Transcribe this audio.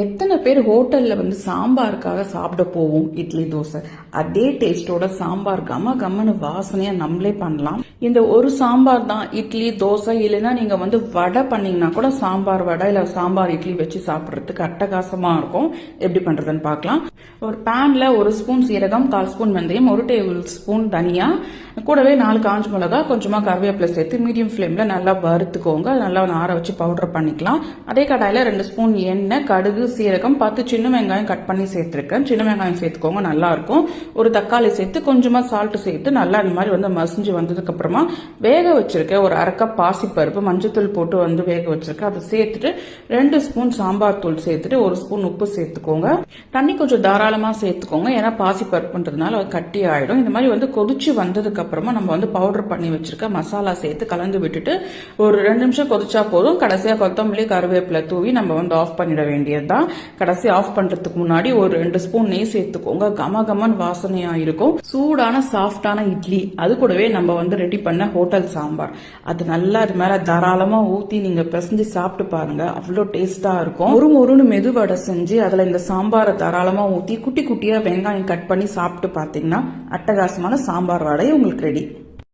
எத்தனை பேர் ஹோட்டல்ல சாம்பாருக்காக சாப்பிட போவோம் இட்லி தோசை. அதே டேஸ்டோட சாம்பார் கம கம்மனு வாசனையா நம்மளே பண்ணலாம். இந்த ஒரு சாம்பார் தான் இட்லி தோசை, இல்லைன்னா நீங்க வடை பண்ணீங்கன்னா கூட சாம்பார் வடை இல்ல சாம்பார் இட்லி வச்சு சாப்பிட்றதுக்கு அட்டகாசமா இருக்கும். எப்படி பண்றதுன்னு பார்க்கலாம். ஒரு பேன்ல 1 ஸ்பூன் சீரகம், 1/4 ஸ்பூன் வெந்தயம், 1 டேபிள் ஸ்பூன் தனியா, கூடவே 4 காஞ்ச மிளகா, கொஞ்சமா கருவேப்பிலை சேர்த்து மீடியம் ஃப்ளேம்ல நல்லா வறுத்துக்கோங்க. நல்லா ஆற வச்சு பவுடர் பண்ணிக்கலாம். அதே கடாயில 2 ஸ்பூன் எண்ணெய், கடுகு, சீரகம், 10 சின்ன வெங்காயம் கட் பண்ணி சேர்த்திருக்கேன். சின்ன வெங்காயம் சேர்த்துக்கோங்க, நல்லா இருக்கும். ஒரு தக்காளி சேர்த்து கொஞ்சமா சால்ட் சேர்த்து நல்லா இந்த மாதிரி மசிஞ்சு வந்ததுக்கு அப்புறமா வேக வச்சிருக்கேன் ஒரு 1/2 கப் பாசிப்பருப்பு, மஞ்சத்தூள் போட்டு வேக வச்சிருக்கேன். அதை சேர்த்துட்டு 2 ஸ்பூன் சாம்பார் தூள் சேர்த்துட்டு 1 ஸ்பூன் உப்பு சேர்த்துக்கோங்க. தண்ணி கொஞ்சம் தாராளமா சேர்த்துக்கோங்க, ஏன்னா பாசிப்பருப்புன்றதுனால அது கட்டி ஆயிடும். இந்த மாதிரி கொதிச்சு வந்ததுக்கு அப்புறமா நம்ம பவுடர் பண்ணி வச்சிருக்க மசாலா சேர்த்து கலந்து விட்டுட்டு ஒரு 2 நிமிஷம் கொதிச்சா போதும். கடைசியா கொத்தமல்லி கருவேப்பிலை தூவி நம்ம ஆஃப் பண்ணிட வேண்டியது. கடைசி ஆஃப் பண்றதுக்கு முன்னாடி ஒரு 2 ஸ்பூன் நெய் சேர்த்துக்கோங்க. கம கமன் வாசனையா இருக்கும். சூடான சாஃப்டான இட்லி, அது கூடவே நம்ம ரெடி பண்ண ஹோட்டல் சாம்பார், அது நல்லா அது மேல தாராளமா ஊத்தி நீங்க பிசைஞ்சு சாப்பிட்டு பாருங்க. அவ்வளோ டேஸ்டா இருக்கும். ஒரு மொறுன்னு மெதுவடை செஞ்சு அதுல இந்த சாம்பாரை தாராளமா ஊத்தி குட்டி குட்டியா வெங்காயம் கட் பண்ணி சாப்பிட்டு பாத்தீங்கன்னா அட்டகாசமான சாம்பார் வடை உங்களுக்கு ரெடி.